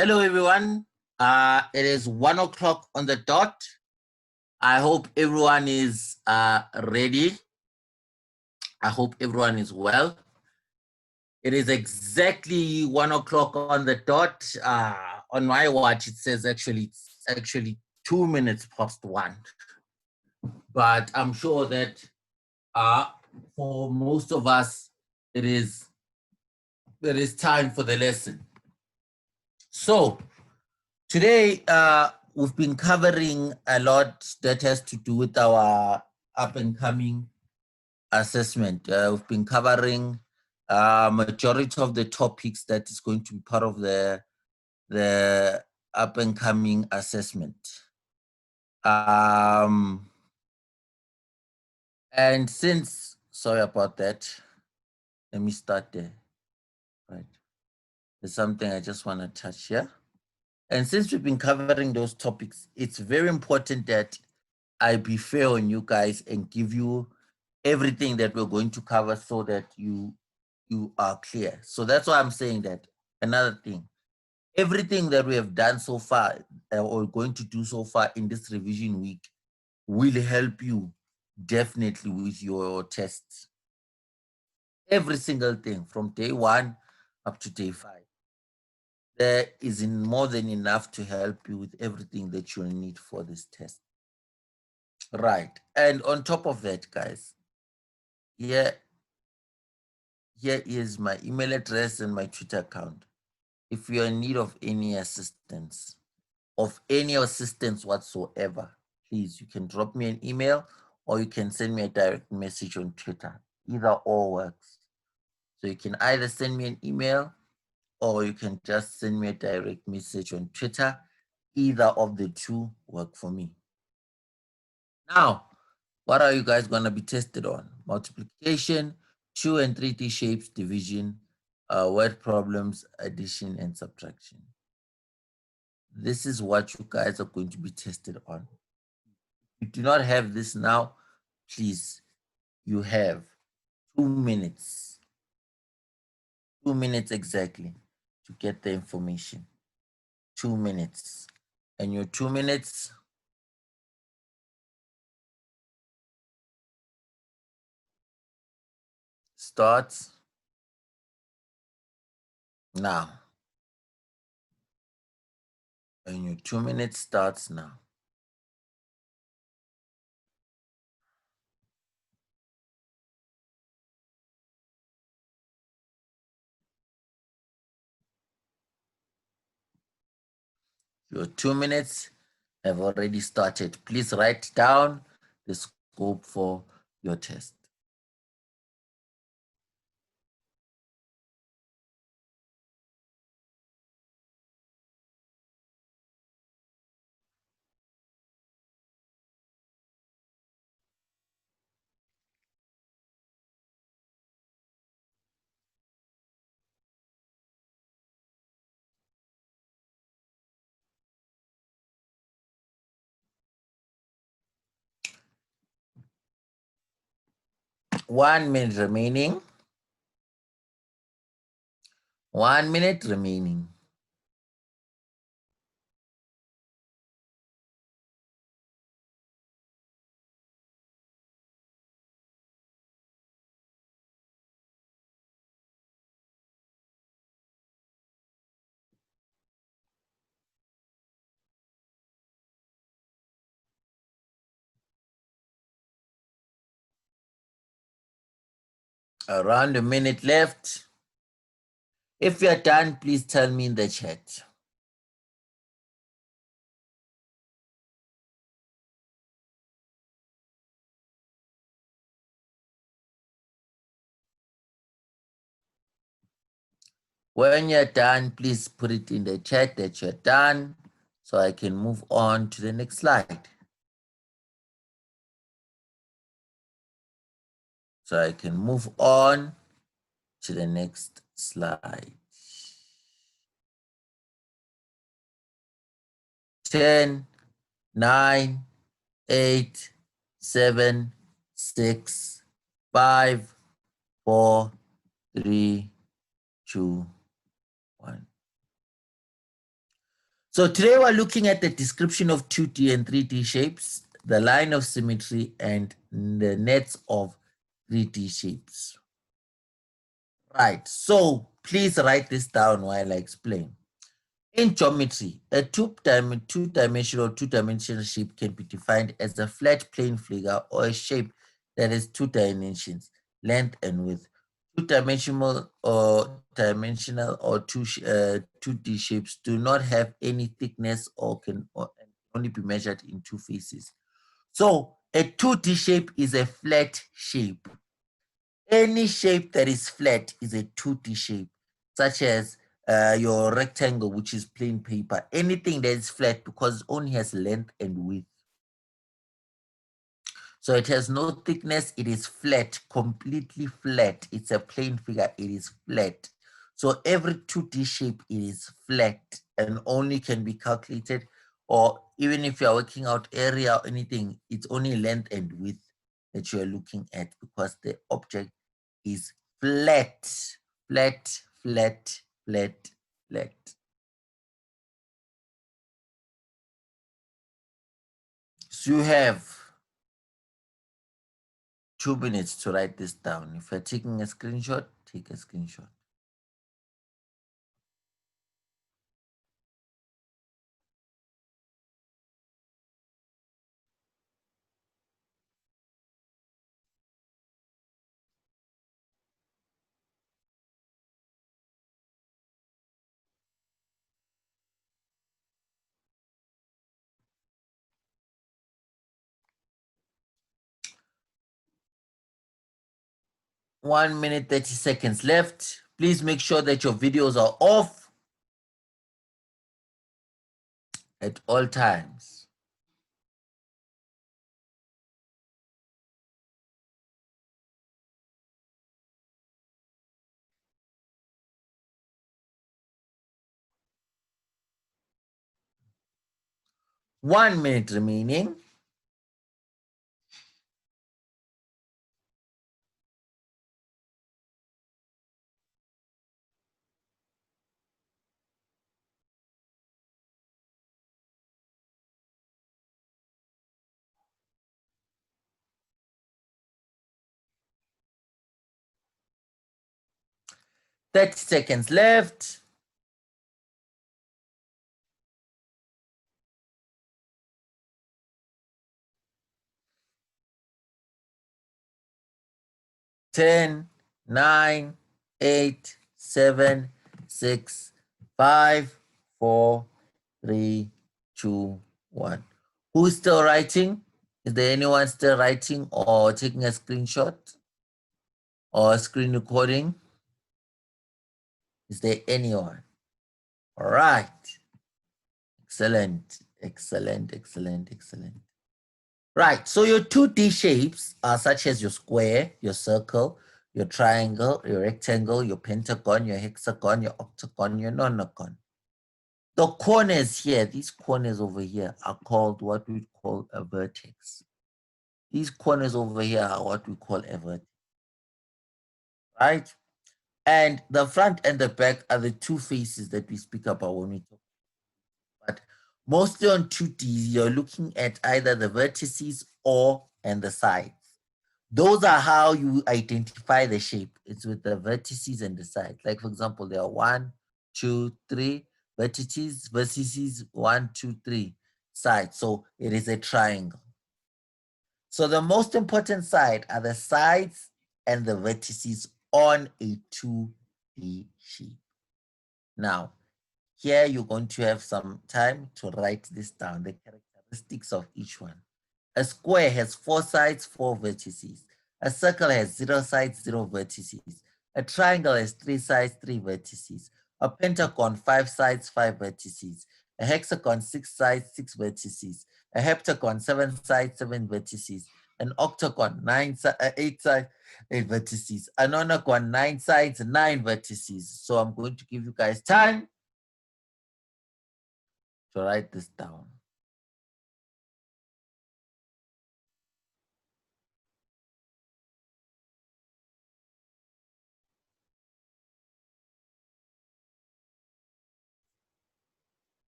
Hello, everyone. It is 1 o'clock on the dot. I hope everyone is ready. I hope everyone is well. It is exactly 1 o'clock on the dot. On my watch, it says it's actually 2 minutes past one. But I'm sure that for most of us, it is time for the lesson. So today, we've been covering a lot that has to do with our up and coming assessment. We've been covering majority of the topics that is going to be part of the up and coming assessment. And since, sorry about that, let me start there. Right, there's something I just want to touch here. And since we've been covering those topics, it's very important that I be fair on you guys and give you everything that we're going to cover so that you are clear. So that's why I'm saying that. Another thing, everything that we have done so far or going to do so far in this revision week will help you definitely with your tests. Every single thing from day 1 up to day 5. There is more than enough to help you with everything that you'll need for this test. Right. And on top of that, guys, here is my email address and my Twitter account. If you're in need of any assistance, whatsoever, please, you can drop me an email or you can send me a direct message on Twitter. Either or works. So you can either send me an email or you can just send me a direct message on Twitter. Either of the two work for me. Now, what are you guys going to be tested on? Multiplication, 2 and 3D shapes, division, word problems, addition, and subtraction. This is what you guys are going to be tested on. If you do not have this now, please, you have 2 minutes. 2 minutes exactly to get the information. 2 minutes. And your 2 minutes starts now. And your 2 minutes starts now. Your 2 minutes have already started. Please write down the scope for your test. One minute remaining. 1 minute remaining. Around a minute left. If you're done, please tell me in the chat. When you're done, please put it in the chat that you're done so I can move on to the next slide. So I can move on to the next slide. 10, 9, 8, 7, 6, 5, 4, 3, 2, 1. So today we're looking at the description of 2D and 3D shapes, the line of symmetry, and the nets of 3D shapes. Right, so please write this down while I explain. In geometry, a two-dimensional shape can be defined as a flat plane figure or a shape that has two dimensions, length and width. Two-dimensional or 2D shapes do not have any thickness or can only be measured in two faces. So a 2D shape is a flat shape. Any shape that is flat is a 2D shape, such as your rectangle, which is plain paper. Anything that is flat because it only has length and width. So it has no thickness, it is flat, completely flat. It's a plain figure, it is flat. So every 2D shape it is flat and only can be calculated, or even if you're working out area or anything, it's only length and width that you're looking at because the object is flat, flat, flat, flat, flat. So you have 2 minutes to write this down. If you're taking a screenshot, take a screenshot. One minute, 30 seconds left. Please make sure that your videos are off at all times. One minute remaining. 30 seconds left. 10, 9, 8, 7, 6, 5, 4, 3, 2, 1. Who's still writing? Is there anyone still writing or taking a screenshot or a screen recording? Is there anyone? All right. Excellent, excellent, excellent, excellent. Right, so your 2D shapes are such as your square, your circle, your triangle, your rectangle, your pentagon, your hexagon, your octagon, your nonagon. The corners here, these corners over here are called what we call a vertex. These corners over here are what we call a vertex, right? And the front and the back are the two faces that we speak about when we talk. But mostly on 2D, you're looking at either the vertices and the sides. Those are how you identify the shape. It's with the vertices and the sides. Like, for example, there are 1, 2, 3 vertices, 1, 2, 3 sides. So it is a triangle. So the most important side are the sides and the vertices on a 2D shape. Now, here you're going to have some time to write this down, the characteristics of each one. A square has 4 sides, 4 vertices. A circle has 0 sides, 0 vertices. A triangle has 3 sides, 3 vertices. A pentagon, 5 sides, 5 vertices. A hexagon, 6 sides, 6 vertices. A heptagon, 7 sides, 7 vertices. An octagon, 8 sides, 8 vertices. A nonagon, 9 sides, 9 vertices. So I'm going to give you guys time to write this down.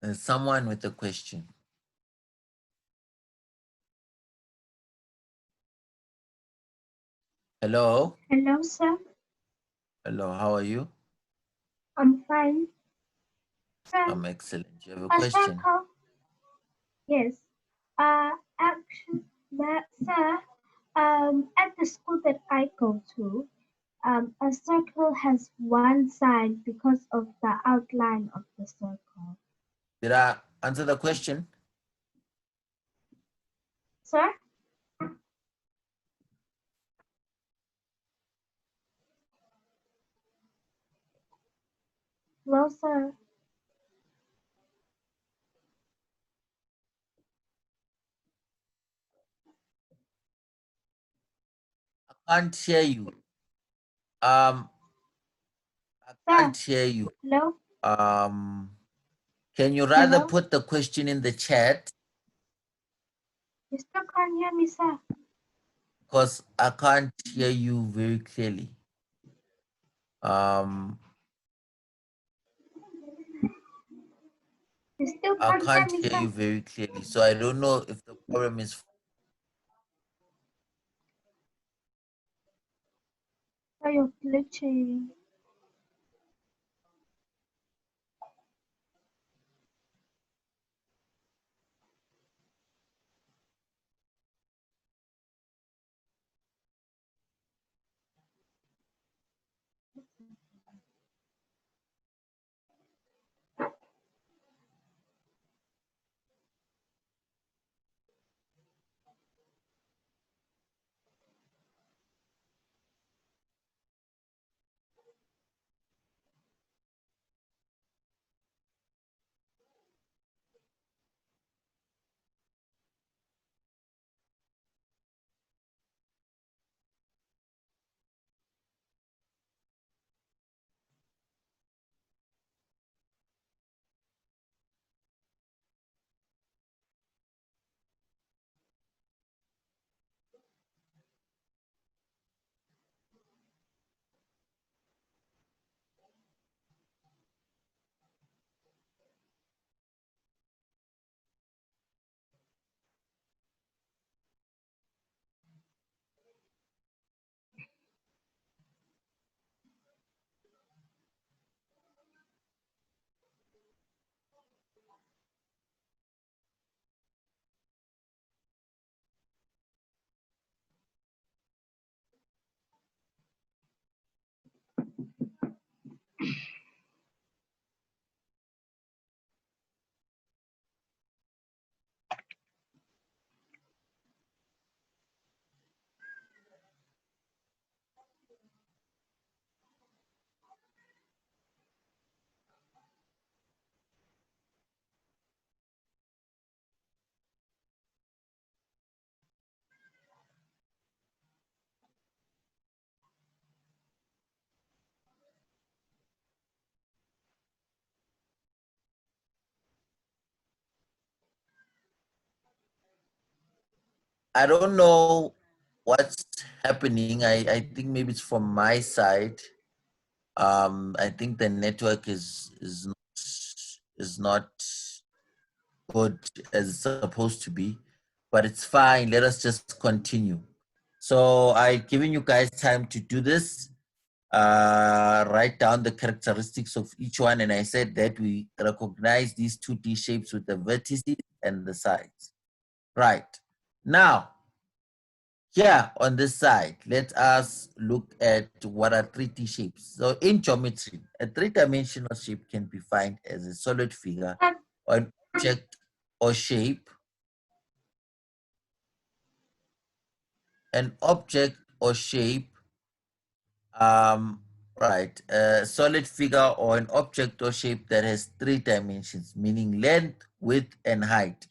There's someone with a question. Hello? Hello, sir. Hello, how are you? I'm fine. Sir, I'm excellent. You have a a question? circle. Yes. Action, sir. At the school that I go to, a circle has one side because of the outline of the circle. Did I answer the question? Sir? Hello, sir. I can't hear you. Um, I Sir, can't hear you. hello? Um, can you rather Hello? put the question in the chat? You still can't hear me, sir. Because I can't hear you very clearly. Um, You still I can't hear can't me, hear you sir. very clearly. So I don't know if the problem is. Sir, you're glitching. I don't know what's happening. I think maybe it's from my side. I think the network is not good as it's supposed to be, but it's fine. Let us just continue. So I've given you guys time to do this. Write down the characteristics of each one, and I said that we recognize these 2D shapes with the vertices and the sides. Right. Now, here on this side, let us look at what are 3D shapes. So in geometry, a three-dimensional shape can be defined as a solid figure Sir, or an object or shape, an object or shape, right, a solid figure or an object or shape that has 3 dimensions, meaning length, width, and height.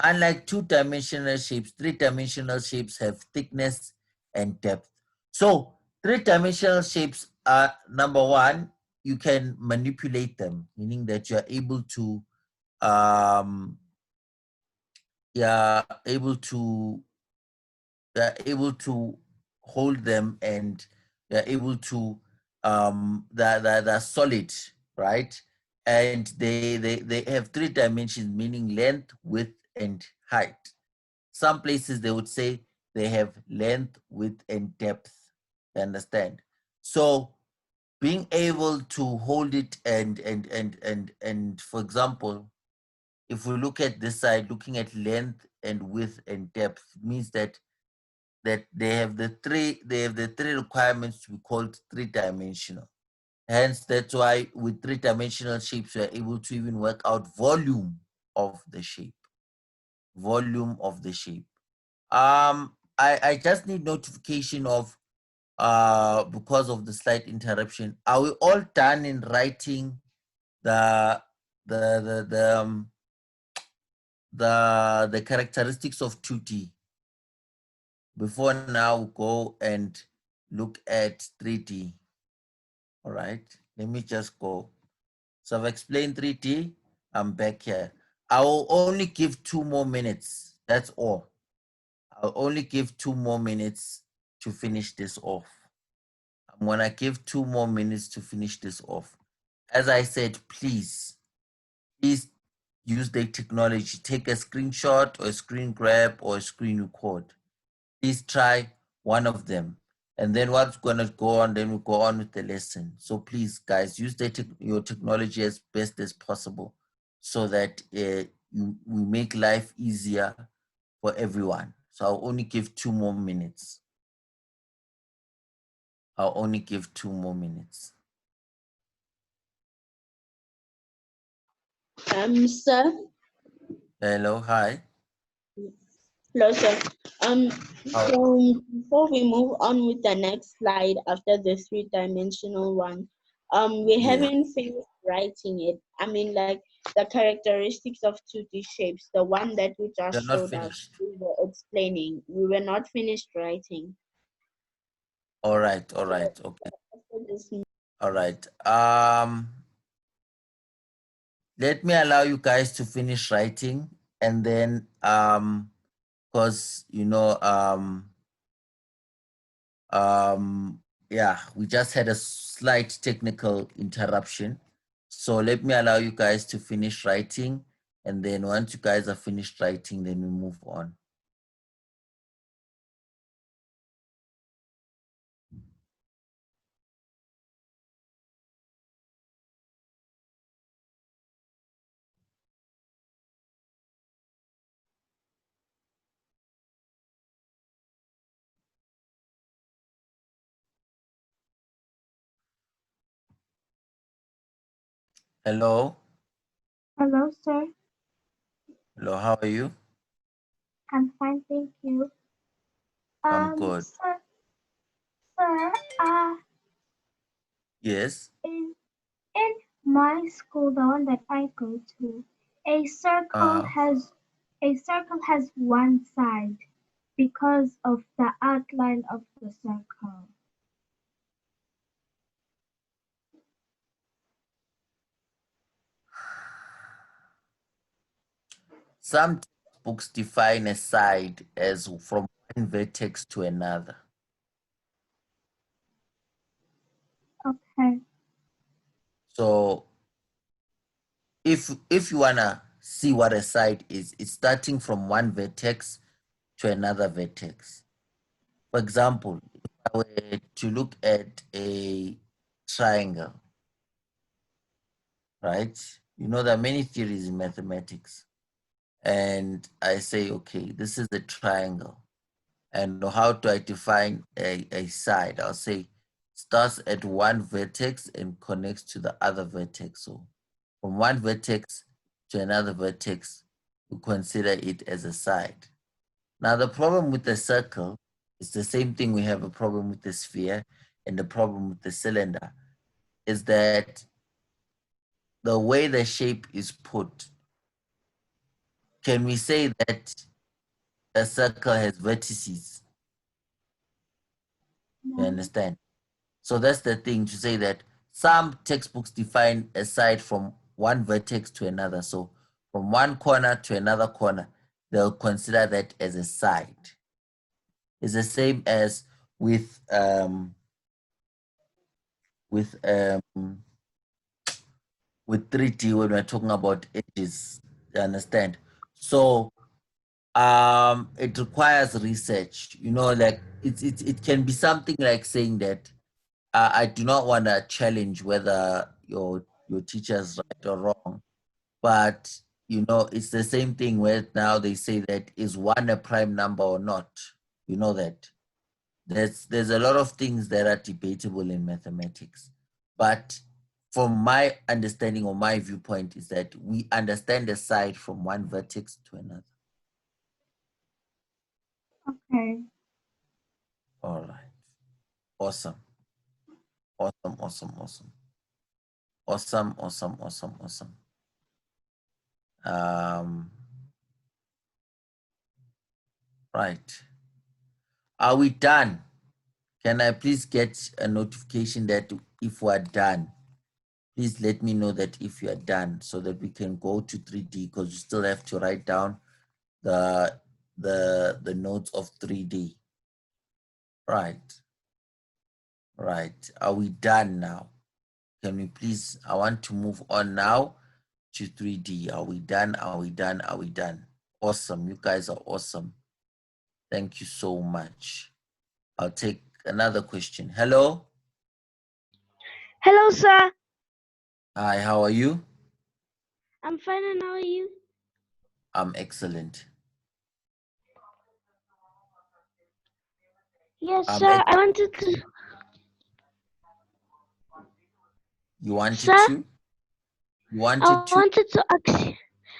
Unlike two-dimensional shapes, three-dimensional shapes have thickness and depth. So three-dimensional shapes are, number one, you can manipulate them, meaning that you're able to um, you're able to you're able to hold them, and you're able to they're solid, right? and they have 3 dimensions, meaning length, width, and height. Some places they would say they have length, width, and depth. You understand? So being able to hold it and for example, if we look at this side, looking at length and width and depth, means that they have the three requirements to be called 3-dimensional. Hence, that's why with 3-dimensional shapes, we are able to even work out volume of the shape. Volume of the shape. I just need notification of because of the slight interruption. Are we all done in writing the the the the um, the characteristics of 2D? Before now we go and look at 3D. All right, let me just go. So I've explained 3D. I'm back here. I will only give 2 more minutes. That's all. I'll only give 2 more minutes to finish this off. I'm gonna give 2 more minutes to finish this off. As I said, please use the technology. Take a screenshot or a screen grab or a screen record. Please try one of them. And then what's gonna go on, then we go on with the lesson. So please, guys, use your technology as best as possible so that we make life easier for everyone. So I'll only give 2 more minutes. I'll only give 2 more minutes. Sir. Hello, hi. Hello, sir. How, So before we move on with the next slide after the 3-dimensional one, we yeah, haven't finished writing it. I mean, like the characteristics of 2D shapes, the one that you just you're not showed us, finished. we were explaining. We were not finished writing. All right, So okay. after this, All right. Let me allow you guys to finish writing, and then because yeah, we just had a slight technical interruption. So let me allow you guys to finish writing, and then once you guys are finished writing, then we move on. Hello. Hello, sir. Hello, how are you? I'm fine, thank you. I'm good. Sir, Yes. in my school, the one that I go to, a circle Uh, has a circle has one side because of the outline of the circle. some textbooks define a side as from one vertex to another. Okay. So if you wanna see what a side is, it's starting from one vertex to another vertex. For example, if I were to look at a triangle, right? You know, there are many theories in mathematics. And I say, okay, this is a triangle. And how do I define a side? I'll say starts at one vertex and connects to the other vertex. So from one vertex to another vertex, we consider it as a side. Now, the problem with the circle is the same thing. We have a problem with the sphere and the problem with the cylinder is that the way the shape is put, can we say that a circle has vertices? You No. understand? So that's the thing to say that some textbooks define a side from one vertex to another. So from one corner to another corner, they'll consider that as a side. It's the same as with with with 3D when we're talking about edges. You understand? So it requires research. You know, like it can be something like saying that I do not want to challenge whether your teacher's right or wrong, but you know, it's the same thing where now they say that is one a prime number or not. You know that there's a lot of things that are debatable in mathematics, but from my understanding or my viewpoint is that we understand a side from one vertex to another. Okay. All right. Awesome. Awesome. Awesome. Awesome. Awesome. Awesome. Awesome. Awesome. Right. Are we done? Can I please get a notification that if we're done? Please let me know that if you are done so that we can go to 3D because you still have to write down the notes of 3D. Right. Right. Are we done now? Can we please, I want to move on now to 3D. Are we done? Are we done? Are we done? Awesome. You guys are awesome. Thank you so much. I'll take another question. Hello. Hello, sir. Hi, how are you? I'm fine, and how are you? I'm excellent. Yes, I'm sir. I wanted to. You wanted Sir, to? You wanted to?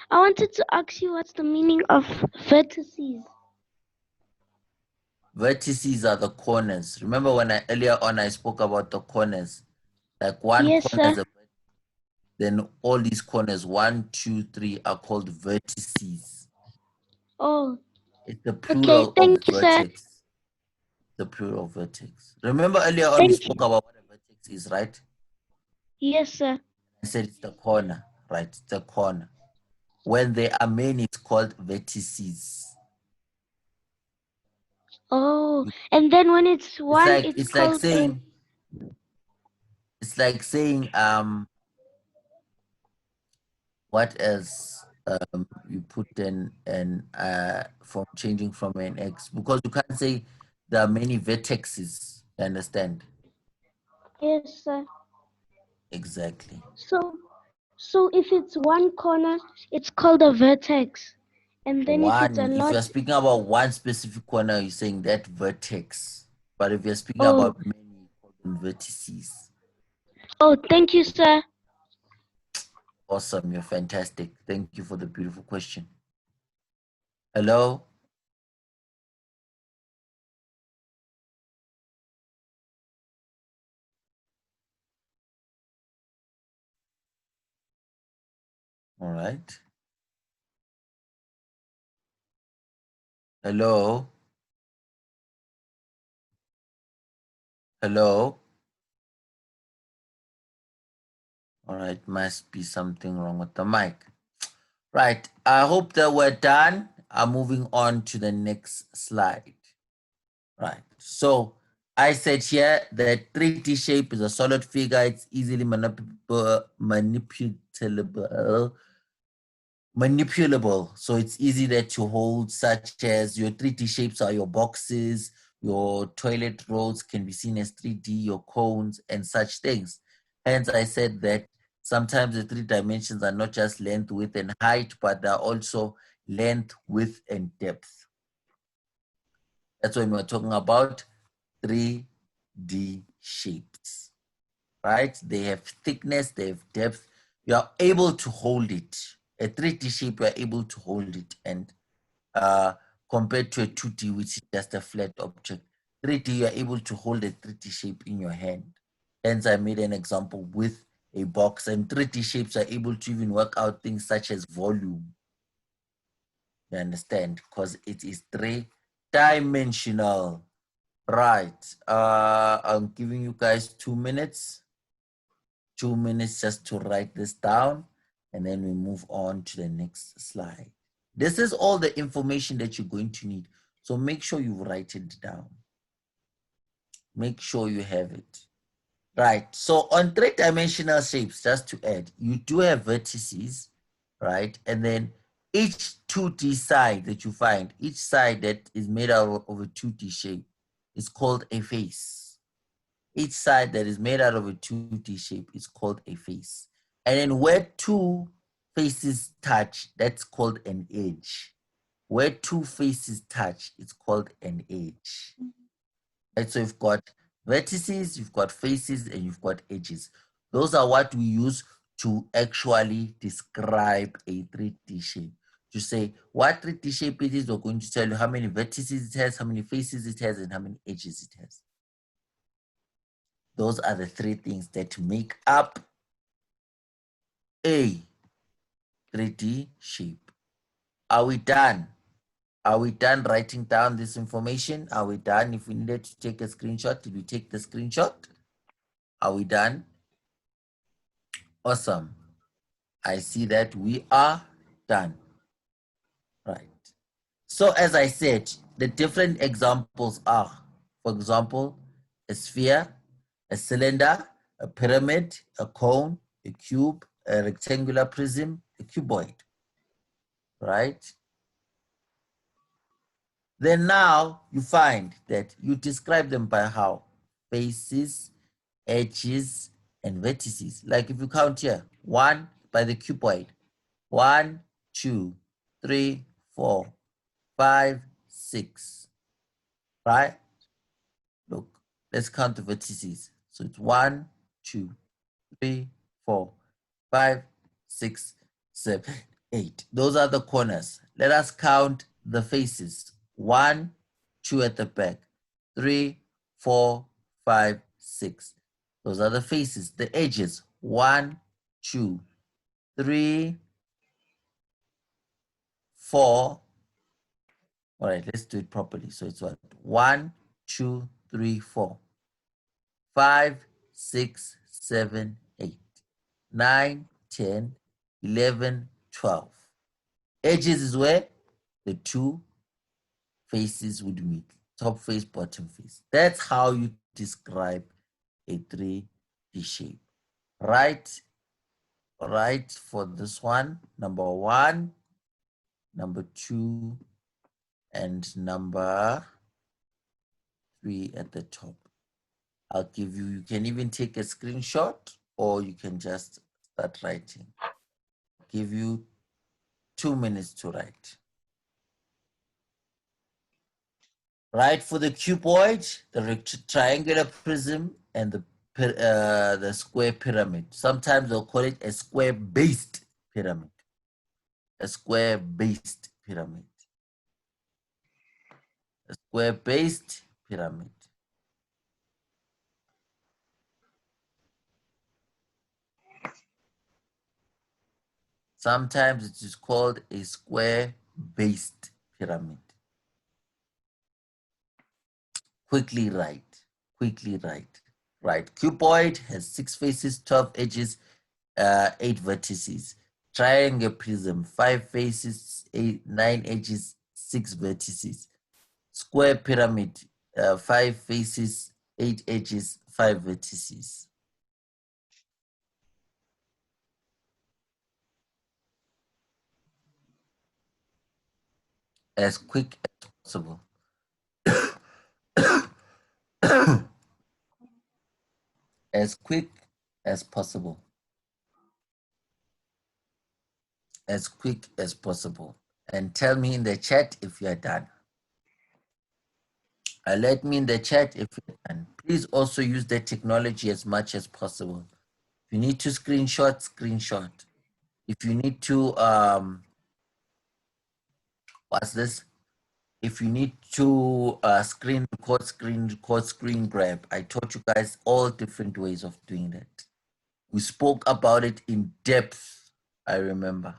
I wanted to ask you what's the meaning of vertices. Vertices are the corners. Remember when earlier on I spoke about the corners? Like one Yes, corner is sir. then all these corners, 1, 2, 3, are called vertices. Oh, It's the okay. plural of Thank you, sir. vertex. The plural of vertex. Remember earlier on we Thank spoke you. about what a vertex is, right? Yes, sir. I said it's the corner, right? It's the corner. When they are many, it's called vertices. Oh, and then when it's one, it's It's like called a. saying what else you put in and from changing from an x, because you can't say there are many vertexes. You understand? Yes, sir. Exactly. So if it's one corner, it's called a vertex, and then if it's a One, if lot. you're speaking about one specific corner, you're saying that vertex. But if you're speaking Oh, about many, you call them vertices. oh, thank you, sir. Awesome, you're fantastic. Thank you for the beautiful question. Hello? All right. Hello? Hello? All right, must be something wrong with the mic. Right, I hope that we're done. I'm moving on to the next slide. Right, so I said here that 3D shape is a solid figure. It's easily manipulable. So it's easy that to hold, such as your 3D shapes are your boxes, your toilet rolls can be seen as 3D, your cones and such things. Hence I said that sometimes the 3 dimensions are not just length, width and height, but they're also length, width and depth. That's when we're talking about 3D shapes, right? They have thickness, they have depth. You are able to hold it. A 3D shape, you are able to hold it. And compared to a 2D, which is just a flat object, 3D, you are able to hold a 3D shape in your hand. Hence, I made an example with a box. And 3D shapes are able to even work out things such as volume. You understand? Because it is 3-dimensional. Right. I'm giving you guys 2 minutes. 2 minutes just to write this down, and then we move on to the next slide. This is all the information that you're going to need. So make sure you write it down. Make sure you have it. Right. So on three-dimensional shapes, just to add, you do have vertices, right? And then each 2D side that you find, each side that is made out of a 2D shape is called a face. Each side that is made out of a 2D shape is called a face. And then where two faces touch, that's called an edge. Where two faces touch, it's called an edge. Right? So you've got vertices, you've got faces, and you've got edges. Those are what we use to actually describe a 3D shape. To say what 3D shape it is, we're going to tell you how many vertices it has, how many faces it has, and how many edges it has. Those are the three things that make up a 3D shape. Are we done? Are we done writing down this information? Are we done? If we needed to take a screenshot, did we take the screenshot? Are we done? Awesome. I see that we are done. Right. So as I said, the different examples are, for example, a sphere, a cylinder, a pyramid, a cone, a cube, a rectangular prism, a cuboid. Right? Then now you find that you describe them by how? Faces, edges, and vertices. Like if you count here, 1 by the cuboid, 1, 2, 3, 4, 5, 6. Right? Look, let's count the vertices. So it's 1, 2, 3, 4, 5, 6, 7, 8. Those are the corners. Let us count the faces. 1, 2 at the back, 3, 4, 5, 6. Those are the faces. The edges. 1, 2, 3, 4. All right, let's do it properly. So it's what? 1, 2, 3, 4. 5, 6, 7, 8, 9, 10, 11, 12. Edges is where the two faces would meet. Top face, bottom face. That's how you describe a 3D shape. Right? Right for this one. Number 1, number 2, and number 3 at the top. I'll give you, you can even take a screenshot or you can just start writing. Give you 2 minutes to write. Right for the cuboid, the triangular prism, and the square pyramid. Sometimes they'll call it a square-based pyramid. A square-based pyramid. A square-based pyramid. Sometimes it is called a square-based pyramid. Quickly write. Quickly write. Right. Cuboid has 6 faces, 12 edges, 8 vertices. Triangle prism, 5 faces, 9 edges, 6 vertices. Square pyramid, 5 faces, 8 edges, 5 vertices. As quick as possible. As quick as possible. As quick as possible. And tell me in the chat if you're done. Let me in the chat if you're done. Please also use the technology as much as possible. If you need to screenshot, screenshot. If you need to, what's this? If you need to screen record, screen grab. I taught you guys all different ways of doing that. We spoke about it in depth, I remember.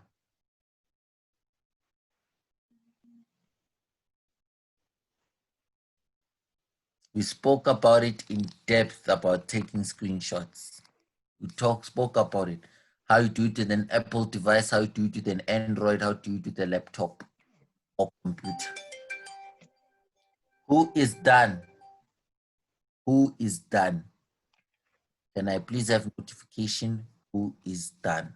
We spoke about it in depth about taking screenshots. We spoke about it. How you do it with an Apple device, how you do it with an Android, how you do it with a laptop or computer. Who is done? Who is done? Can I please have notification who is done?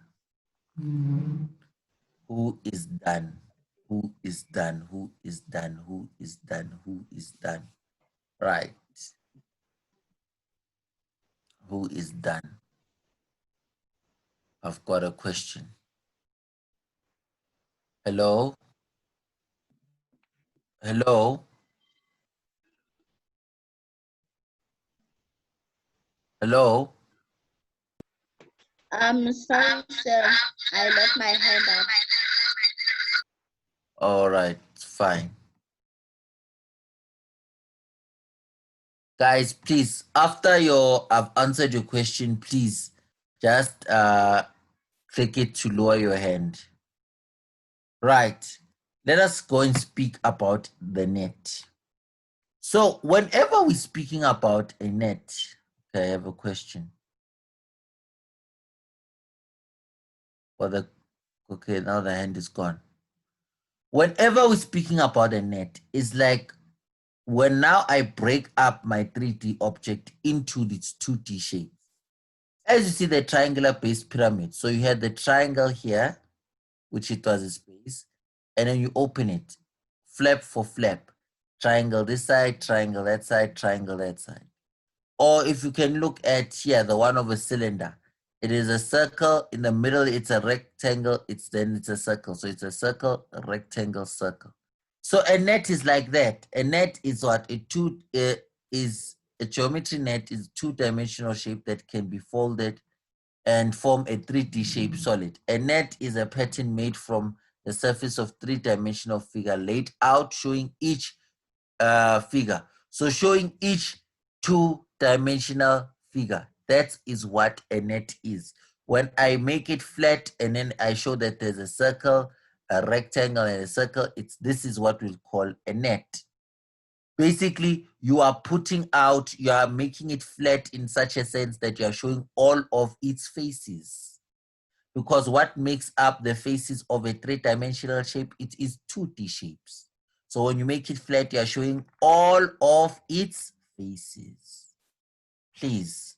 Who is done? Who is done? Who is done? Who is done? Who is done? Right. Who is done? I've got a question. Hello? Hello? Hello? I'm sorry, sir. I left my hand up. All right, fine. Guys, please, after I've answered your question, please just click it to lower your hand. Right. Let us go and speak about the net. So whenever we're speaking about a net, okay, I have a question. Okay, now the hand is gone. Whenever we're speaking about a net, it's like when now I break up my 3D object into its 2D shapes. As you see the triangular base pyramid, so you had the triangle here, which it was a space, and then you open it, flap for flap, triangle this side, triangle that side, triangle that side. Or if you can look at here, the one of a cylinder, it is a circle, in the middle it's a rectangle, it's a circle. So it's a circle, a rectangle, circle. So a net is like that. A net is what? Is a geometry net is two-dimensional shape that can be folded and form a 3D shape solid. A net is a pattern made from the surface of three-dimensional figure laid out showing each figure. So showing each two-dimensional figure. That is what a net is. When I make it flat and then I show that there's a circle, a rectangle, and a circle, this is what we'll call a net. Basically, you are making it flat in such a sense that you are showing all of its faces. Because what makes up the faces of a three-dimensional shape, it is 2D shapes. So when you make it flat, you are showing all of its faces. Please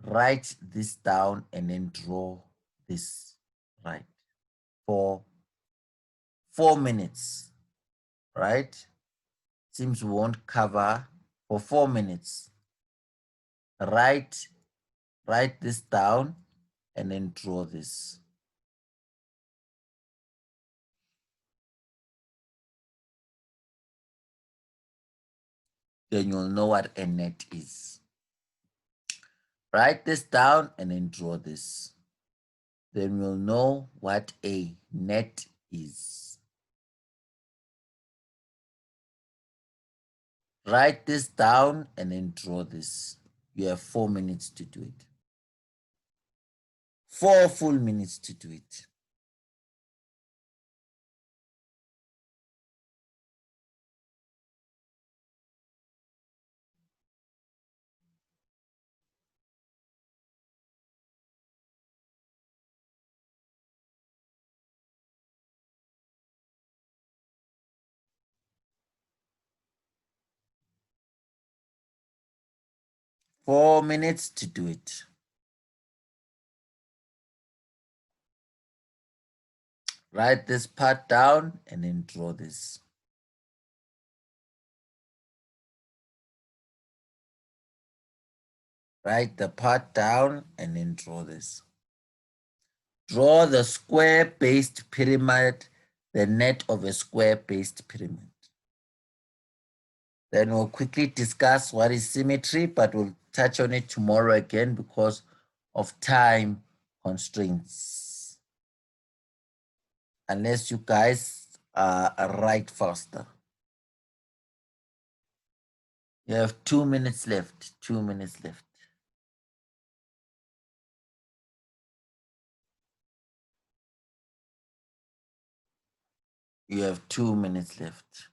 write this down and then draw this, right? For 4 minutes, right? Seems we won't cover for 4 minutes. Write this down and then draw this. Then you'll know what a net is. Write this down and then draw this. Then we'll know what a net is. Write this down and then draw this. You have 4 minutes to do it. 4 full minutes to do it. Four minutes to do it. Write this part down and then draw this. Write the part down and then draw this. Draw the square-based pyramid, the net of a square-based pyramid. Then we'll quickly discuss what is symmetry, but we'll touch on it tomorrow again because of time constraints. Unless you guys write faster. You have 2 minutes left, 2 minutes left. You have 2 minutes left.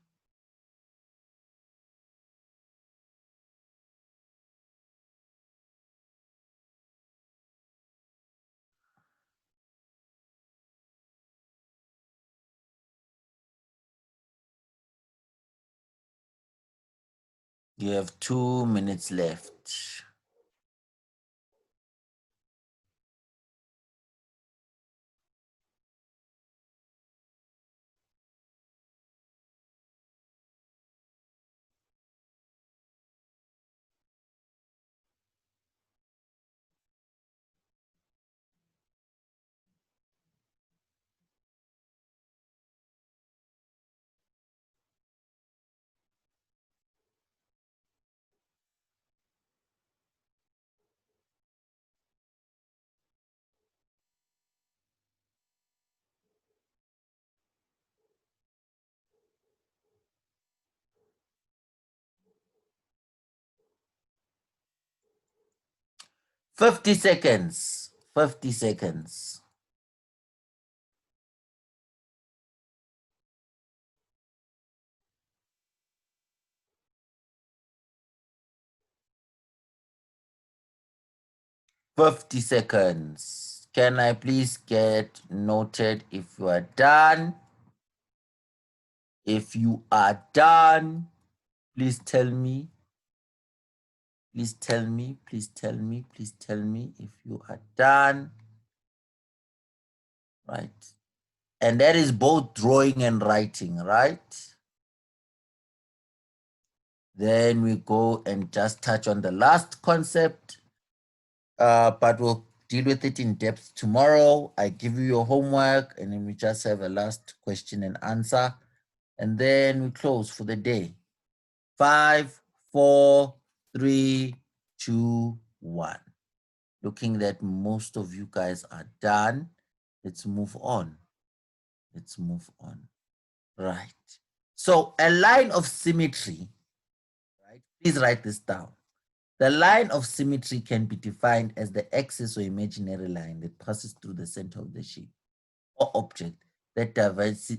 You have 2 minutes left. 50 seconds. 50 seconds. "50 seconds. Can I please get noted if you are done? If you are done, please tell me. Please tell me, please tell me, please tell me if you are done. Right. And that is both drawing and writing, right? Then we go and just touch on the last concept, but we'll deal with it in depth tomorrow. I give you your homework and then we just have a last question and answer. And then we close for the day. 5, 4, 3, 2, 1. Looking that most of you guys are done. Let's move on. Let's move on. Right. So a line of symmetry, right? Please write this down. The line of symmetry can be defined as the axis or imaginary line that passes through the center of the shape or object that divides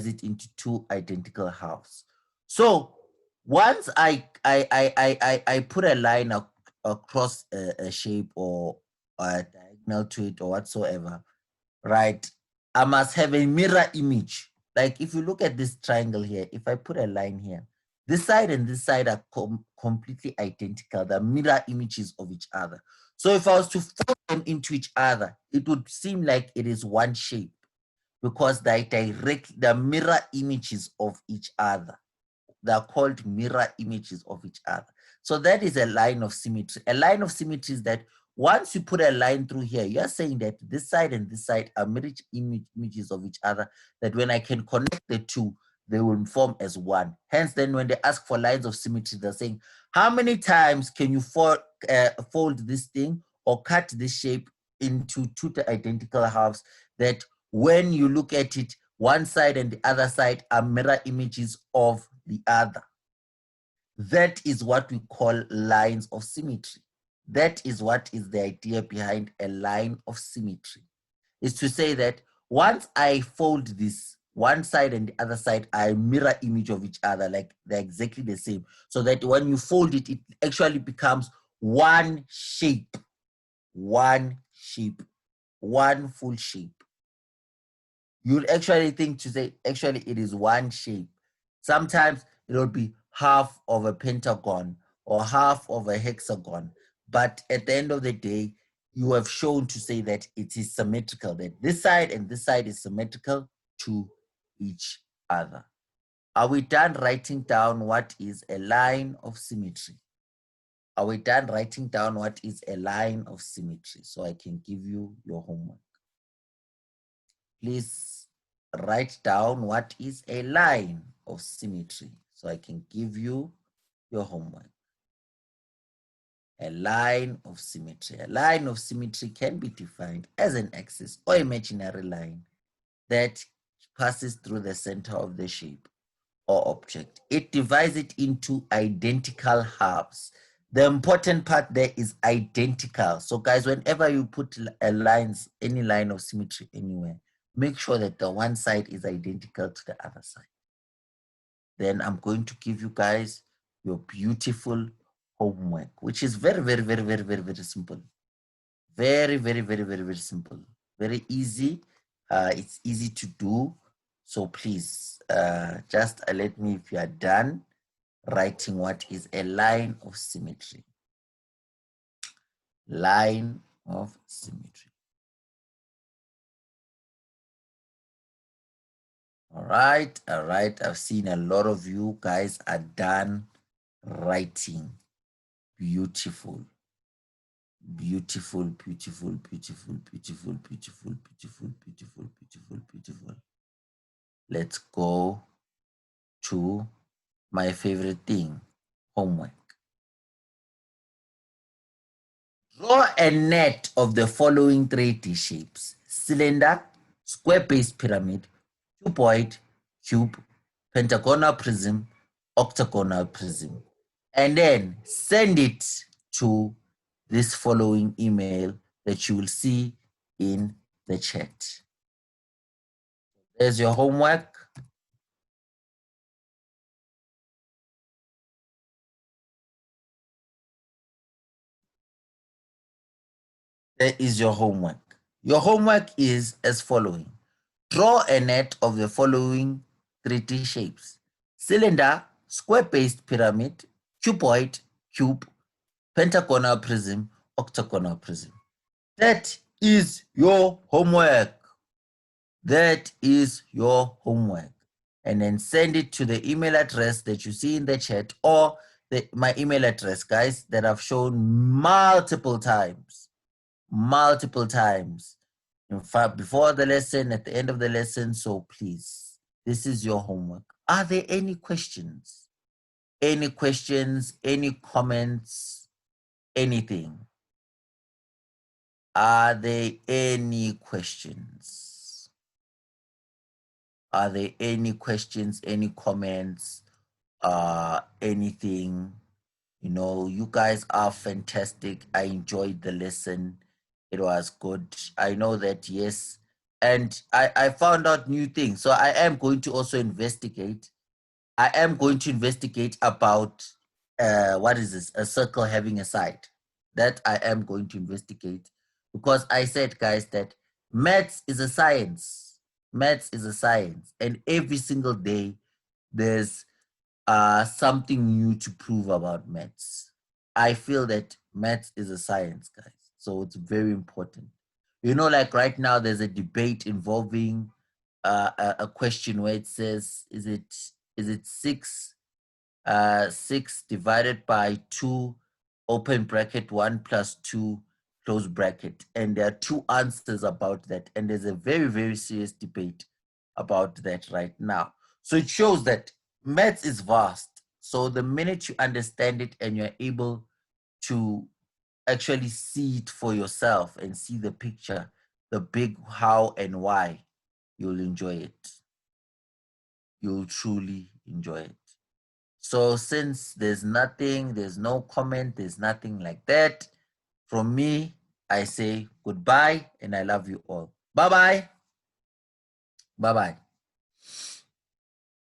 it into two identical halves. So once I put a line across a shape or a diagonal to it or whatsoever, right? I must have a mirror image. Like if you look at this triangle here, if I put a line here, this side and this side are completely identical. They're mirror images of each other. So if I was to fold them into each other, it would seem like it is one shape because the mirror images of each other. They're called mirror images of each other. So that is a line of symmetry. A line of symmetry is that once you put a line through here, you're saying that this side and this side are mirror images of each other, that when I can connect the two, they will form as one. Hence, then when they ask for lines of symmetry, they're saying, how many times can you fold this thing or cut this shape into two identical halves that when you look at it, one side and the other side are mirror images of the other. That is what we call lines of symmetry. That is what is the idea behind a line of symmetry. Is to say that once I fold this, one side and the other side are a mirror image of each other, like they're exactly the same. So that when you fold it, it actually becomes one shape, one full shape. You'll actually think to say, actually, it is one shape. Sometimes it will be half of a pentagon or half of a hexagon. But at the end of the day, you have shown to say that it is symmetrical, that this side and this side is symmetrical to each other. Are we done writing down what is a line of symmetry? Are we done writing down what is a line of symmetry? So I can give you your homework. Please write down what is a line of symmetry so I can give you your homework. A line of symmetry. A line of symmetry can be defined as an axis or imaginary line that passes through the center of the shape or object. It divides it into identical halves. The important part there is identical. So guys, whenever you put any line of symmetry anywhere, make sure that the one side is identical to the other side. Then I'm going to give you guys your beautiful homework, which is very, very, very, very, very, very simple. Very, very, very, very, very simple. Very easy. It's easy to do. So please, just let me, if you are done, writing what is a line of symmetry. Line of symmetry. All right. I've seen a lot of you guys are done writing. Beautiful. Beautiful, beautiful, beautiful, beautiful, beautiful, beautiful, beautiful, beautiful, beautiful. Let's go to my favorite thing, homework. Draw a net of the following 3D shapes: cylinder, square-based pyramid, cuboid, cube, pentagonal prism, octagonal prism, and then send it to this following email that you will see in the chat. There's your homework. There is your homework. Your homework is as following. Draw a net of the following 3D shapes: cylinder, square-based pyramid, cuboid, cube, pentagonal prism, octagonal prism. That is your homework. That is your homework. And then send it to the email address that you see in the chat, or my email address, guys, that I've shown multiple times. Multiple times. In fact, before the lesson, at the end of the lesson. So please, this is your homework. Are there any questions? Any questions? Any comments? Anything? Are there any questions? Are there any questions? Any comments? Anything? You know, you guys are fantastic. I enjoyed the lesson. It was good. I know that, yes. And I found out new things. So I am going to also investigate. I am going to investigate about, what is this? A circle having a side. That I am going to investigate. Because I said, guys, that maths is a science. Maths is a science. And every single day, there's something new to prove about maths. I feel that maths is a science, guys. So it's very important. You know, like right now, there's a debate involving a question where it says, is it 6 divided by 2, open bracket, 1 plus 2, close bracket? And there are 2 answers about that. And there's a very, very serious debate about that right now. So it shows that maths is vast. So the minute you understand it and you're able to actually see it for yourself and see the picture, the big how and why, you'll enjoy it. You'll truly enjoy it. So since there's no comment, there's nothing like that, from me, I say goodbye and I love you all. Bye-bye. Bye-bye.